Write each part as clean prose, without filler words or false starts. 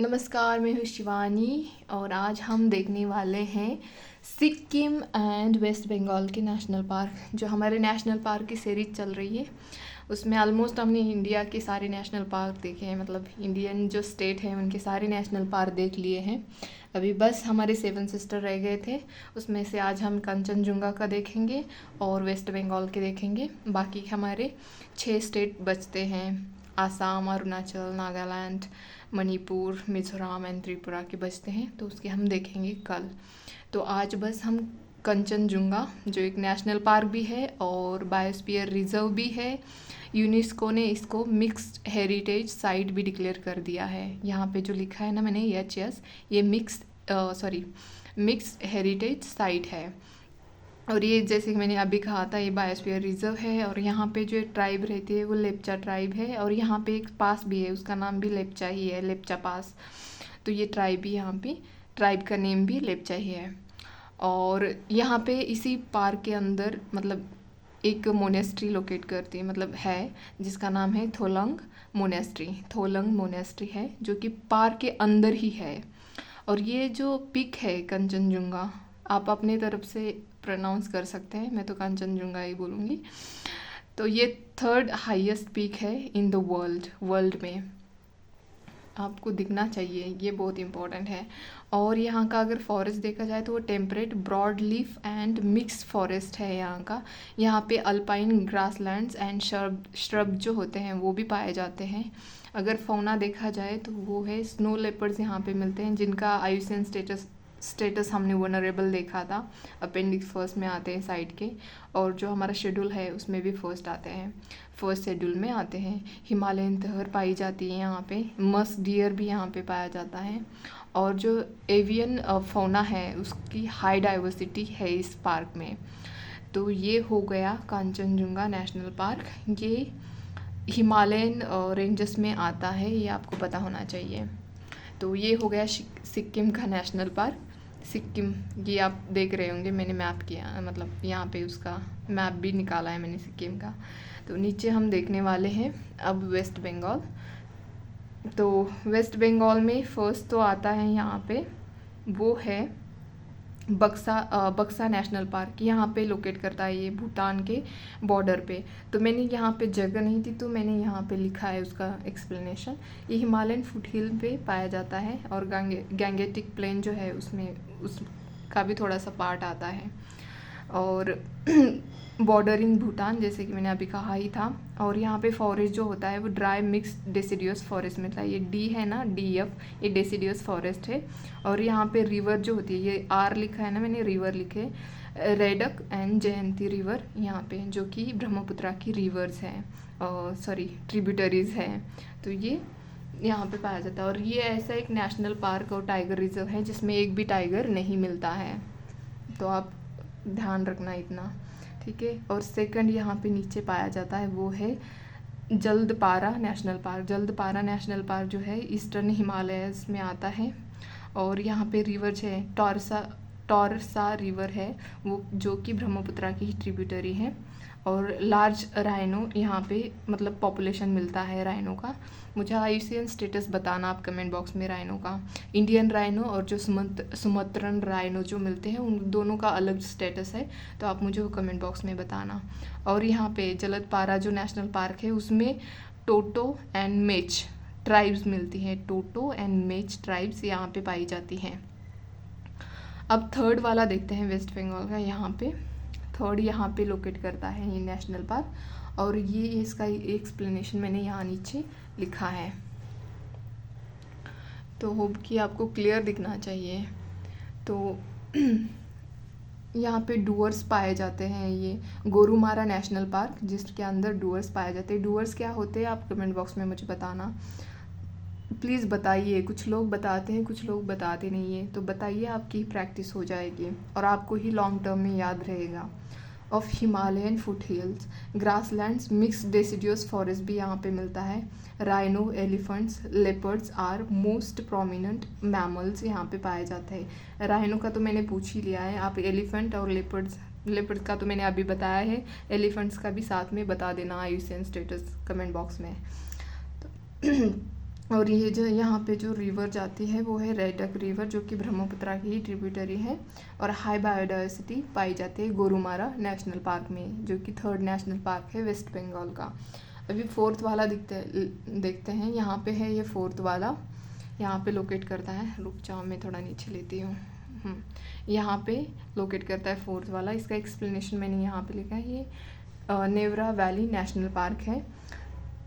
नमस्कार, मैं हूँ शिवानी और आज हम देखने वाले हैं सिक्किम एंड वेस्ट बंगाल के नेशनल पार्क। जो हमारे नेशनल पार्क की सीरीज चल रही है उसमें ऑलमोस्ट हमने इंडिया के सारे नेशनल पार्क देखे हैं, मतलब इंडियन जो स्टेट हैं उनके सारे नेशनल पार्क देख लिए हैं। अभी बस हमारे 7 सिस्टर रह गए थे, उसमें से आज हम कंचनजुंगा का देखेंगे और वेस्ट बंगाल के देखेंगे। बाकी हमारे 6 स्टेट बचते हैं, आसाम, अरुणाचल, नागालैंड, मणिपुर, मिज़ोरम एंड त्रिपुरा के बचते हैं, तो उसके हम देखेंगे कल। तो आज बस हम कंचनजुंगा, जो एक नेशनल पार्क भी है और बायोस्फीयर रिजर्व भी है, यूनेस्को ने इसको मिक्स्ड हेरिटेज साइट भी डिक्लेयर कर दिया है। यहाँ पे जो लिखा है ना मैंने यस, ये मिक्स्ड हेरिटेज साइट है। और ये जैसे कि मैंने अभी कहा था, ये बायोस्फीयर रिजर्व है और यहाँ पे जो ट्राइब रहती है वो लेप्चा ट्राइब है और यहाँ पे एक पास भी है, उसका नाम भी लेप्चा ही है, लेप्चा पास। तो ये ट्राइब भी, यहाँ पे ट्राइब का नेम भी लेप्चा ही है। और यहाँ पे इसी पार्क के अंदर मतलब एक मोनेस्ट्री लोकेट करती है, मतलब है, जिसका नाम है थोलंग मोनेस्ट्री है, जो कि पार्क के अंदर ही है। और ये जो पिक है कंचनजुंगा, आप अपनी तरफ से प्रोनाउंस कर सकते हैं, मैं तो कंचनजुंगा ही बोलूँगी। तो ये 3rd हाईएस्ट पीक है इन द वर्ल्ड में, आपको दिखना चाहिए, ये बहुत इंपॉर्टेंट है। और यहाँ का अगर फॉरेस्ट देखा जाए तो वो temperate broad leaf and mixed forest है यहाँ का। यहाँ पे अल्पाइन ग्रासलैंड्स एंड श्रब जो होते हैं वो भी पाए जाते हैं। अगर फौना देखा जाए तो वो है स्नो लेपर्ड्स यहाँ पे मिलते हैं, जिनका आयुसियन स्टेटस हमने वनरेबल देखा था, अपेंडिक्स फर्स्ट में आते हैं साइड के, और जो हमारा शेड्यूल है उसमें भी फर्स्ट शेड्यूल में आते हैं। हिमालयन तहर पाई जाती है यहाँ पे, मस्क डियर भी यहाँ पे पाया जाता है। और जो एवियन फौना है उसकी हाई डाइवर्सिटी है इस पार्क में। तो ये हो गया कंचनजुंगा नेशनल पार्क, ये हिमालयन रेंजेस में आता है, ये आपको पता होना चाहिए। तो ये हो गया सिक्किम का नेशनल पार्क। सिक्किम ये आप देख रहे होंगे, मैंने मैप किया, मतलब यहाँ पे उसका मैप भी निकाला है मैंने सिक्किम का। तो नीचे हम देखने वाले हैं अब वेस्ट बंगाल। तो वेस्ट बंगाल में फर्स्ट तो आता है यहाँ पे, वो है बक्सा नेशनल पार्क। यहाँ पे लोकेट करता है ये भूटान के बॉर्डर पे। तो मैंने यहाँ पे जगह नहीं थी तो मैंने यहाँ पे लिखा है उसका एक्सप्लेनेशन। ये हिमालयन फुटहिल पे पाया जाता है और गैंगेटिक प्लेन जो है उसका भी थोड़ा सा पार्ट आता है। और बॉर्डर इन भूटान, जैसे कि मैंने अभी कहा ही था। और यहाँ पे फॉरेस्ट जो होता है वो ड्राई मिक्स्ड डेसिडियस फॉरेस्ट मिलता है। ये डी है ना, DF, ये डेसिडियस फॉरेस्ट है। और यहाँ पे रिवर जो होती है, ये R लिखा है ना मैंने, रिवर लिखे, रेडक एंड जयंती रिवर यहाँ पे, जो कि ब्रह्मपुत्रा की रिवर्स हैं, ट्रिब्यूटरीज हैं। तो ये यहाँ पे पाया जाता है। और ये ऐसा एक नेशनल पार्क और टाइगर रिजर्व है जिसमें एक भी टाइगर नहीं मिलता है, तो आप ध्यान रखना इतना, ठीक है। और सेकंड यहाँ पे नीचे पाया जाता है वो है जल्दपारा नेशनल पार्क। जल्दपारा नेशनल पार्क जो है ईस्टर्न हिमालयस में आता है। और यहाँ पे रिवर है, टॉरसा रिवर है वो, जो कि ब्रह्मपुत्रा की ट्रिब्यूटरी है। और लार्ज राइनो यहाँ पे मतलब पॉपुलेशन मिलता है राइनो का। मुझे आयुसियन स्टेटस बताना आप कमेंट बॉक्स में राइनो का। इंडियन राइनो और जो सुमत्रन राइनो जो मिलते हैं उन दोनों का अलग स्टेटस है, तो आप मुझे वो कमेंट बॉक्स में बताना। और यहाँ पे जलदपारा जो नेशनल पार्क है उसमें टोटो एंड मेच ट्राइब्स मिलती हैं, टोटो एंड मेच ट्राइब्स यहाँ पे पाई जाती हैं। अब थर्ड वाला देखते हैं वेस्ट बंगाल का। यहाँ पे थर्ड यहाँ पे लोकेट करता है ये नेशनल पार्क, और ये इसका एक्सप्लेनेशन मैंने यहाँ नीचे लिखा है, तो होप कि आपको क्लियर दिखना चाहिए। तो यहाँ पे डुअर्स पाए जाते हैं, ये गोरुमारा नेशनल पार्क जिसके अंदर डुअर्स पाए जाते हैं। डुअर्स क्या होते हैं आप कमेंट बॉक्स में मुझे बताना, प्लीज़ बताइए। कुछ लोग बताते हैं, कुछ लोग बताते नहीं है, तो बताइए, आपकी प्रैक्टिस हो जाएगी और आपको ही लॉन्ग टर्म में याद रहेगा। Of Himalayan foot hills grasslands mixed deciduous forest भी यहाँ पे मिलता है। Rhino, elephants, leopards are most prominent mammals यहाँ पे पाए जाते हैं। राइनो का तो मैंने पूछ ही लिया है, आप एलिफेंट और लेपर्ड्स का तो मैंने अभी बताया है, एलिफेंट्स का भी साथ में बता देना आयुसियन स्टेटस कमेंट बॉक्स में। तो और ये जो यहाँ पे जो रिवर जाती है वो है रेडक रिवर, जो कि ब्रह्मपुत्रा की ही ट्रिब्यूटरी है। और हाई बायोडाइवर्सिटी पाई जाती है गोरुमारा नेशनल पार्क में, जो कि 3rd नेशनल पार्क है वेस्ट बंगाल का। अभी 4th वाला देखते हैं। यहाँ पे है ये 4th वाला, यहाँ पे लोकेट करता है। रुक जाओ, मैं थोड़ा नीचे लेती हूँ। यहाँ पे लोकेट करता है 4th वाला। इसका एक्सप्लेनेशन मैंने यहाँ पे लिखा है। ये नेवरा वैली नेशनल पार्क है,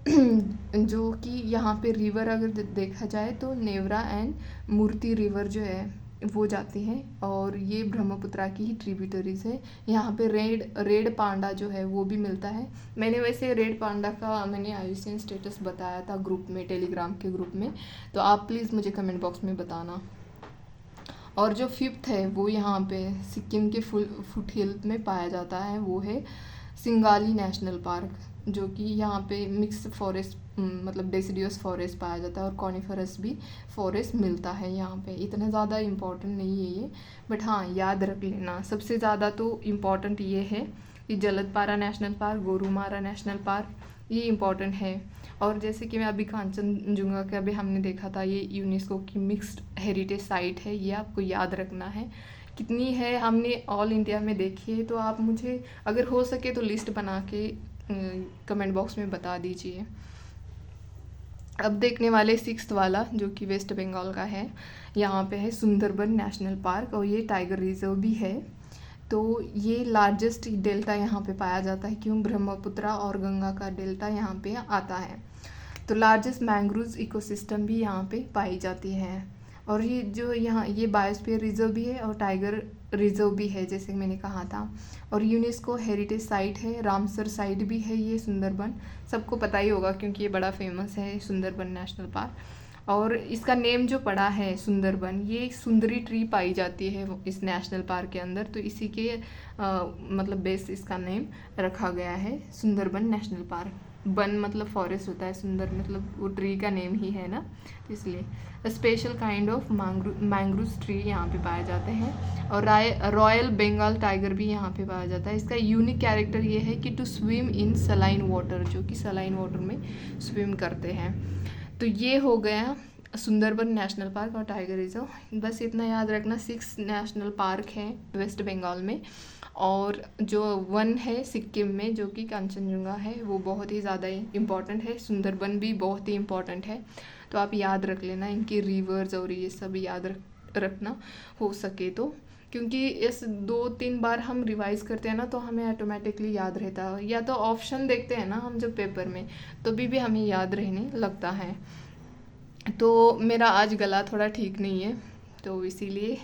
जो कि यहाँ पे रिवर अगर देखा जाए तो नेवरा एंड मूर्ति रिवर जो है वो जाती है, और ये ब्रह्मपुत्रा की ही ट्रिब्यूटरीज है। यहाँ पे रेड पांडा जो है वो भी मिलता है। मैंने वैसे रेड पांडा का मैंने IUCN स्टेटस बताया था ग्रुप में, टेलीग्राम के ग्रुप में, तो आप प्लीज़ मुझे कमेंट बॉक्स में बताना। और जो 5th है वो यहाँ पे सिक्किम के फुट हिल में पाया जाता है, वो है सिंगाली नेशनल पार्क, जो कि यहाँ पे मिक्स फॉरेस्ट मतलब डेसिडियस फॉरेस्ट पाया जाता है, और कॉनिफरस भी फॉरेस्ट मिलता है यहाँ पे। इतना ज़्यादा इम्पोर्टेंट नहीं है ये, बट हाँ याद रख लेना। सबसे ज़्यादा तो इम्पोर्टेंट ये है कि Jaldapara national park, Gorumara national park, ये इम्पॉर्टेंट है। और जैसे कि मैं अभी कांचनजुंगा का अभी हमने देखा था, ये यूनेस्को की मिक्स्ड हेरिटेज साइट है, ये आपको याद रखना है। कितनी है हमने ऑल इंडिया में देखी है, तो आप मुझे अगर हो सके तो लिस्ट बना के कमेंट बॉक्स में बता दीजिए। अब देखने वाले 6th वाला, जो कि वेस्ट बंगाल का है। यहाँ पे है सुंदरबन नेशनल पार्क, और ये टाइगर रिजर्व भी है। तो ये लार्जेस्ट डेल्टा यहाँ पे पाया जाता है, क्यों ब्रह्मपुत्रा और गंगा का डेल्टा यहाँ पे आता है। तो लार्जेस्ट मैंग्रोव इकोसिस्टम भी यहाँ पे पाई जाती है। और ये जो यहाँ ये बायोस्फीयर रिजर्व भी है और टाइगर रिजर्व भी है, जैसे मैंने कहा था। और यूनेस्को हेरिटेज साइट है, रामसर साइट भी है ये सुंदरबन, सबको पता ही होगा क्योंकि ये बड़ा फेमस है सुंदरबन नेशनल पार्क। और इसका नेम जो पड़ा है सुंदरबन, ये एक सुंदरी ट्री पाई जाती है इस नेशनल पार्क के अंदर, तो इसी के मतलब बेस इसका नेम रखा गया है सुंदरबन नेशनल पार्क। बन मतलब फॉरेस्ट होता है, सुंदर मतलब वो ट्री का नेम ही है ना, तो इसलिए special kind of mangrove tree यहाँ पे पाए जाते हैं। और रॉयल बंगाल टाइगर भी यहाँ पे पाया जाता है। इसका यूनिक कैरेक्टर ये है कि to swim in saline water, जो कि सलाइन वाटर में स्विम करते हैं। तो ये हो गया सुंदरबन नेशनल पार्क और टाइगर रिजर्व। बस इतना याद रखना। 6 नेशनल पार्क हैं वेस्ट बंगाल में, और जो 1 है सिक्किम में, जो कि कांचनजुंगा है, वो बहुत ही ज़्यादा इम्पॉर्टेंट है। सुंदरबन भी बहुत ही इम्पॉर्टेंट है, तो आप याद रख लेना इनकी रिवर्स और ये सब याद रखना हो सके तो, क्योंकि इस 2-3 बार हम रिवाइज करते हैं ना तो हमें ऑटोमेटिकली याद रहता है, या तो ऑप्शन देखते हैं ना हम जब पेपर में, तो भी हमें याद रहने लगता है। तो मेरा आज गला थोड़ा ठीक नहीं है, तो इसीलिए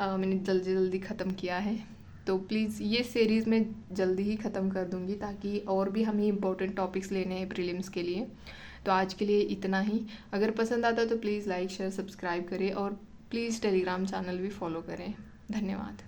मैंने जल्दी ख़त्म किया है। तो प्लीज़ ये सीरीज़ मैं जल्दी ही ख़त्म कर दूँगी, ताकि और भी हमें इम्पोर्टेंट टॉपिक्स लेने हैं प्रीलिम्स के लिए। तो आज के लिए इतना ही। अगर पसंद आता तो प्लीज़ लाइक शेयर सब्सक्राइब करें, और प्लीज़ टेलीग्राम चैनल भी फॉलो करें। धन्यवाद।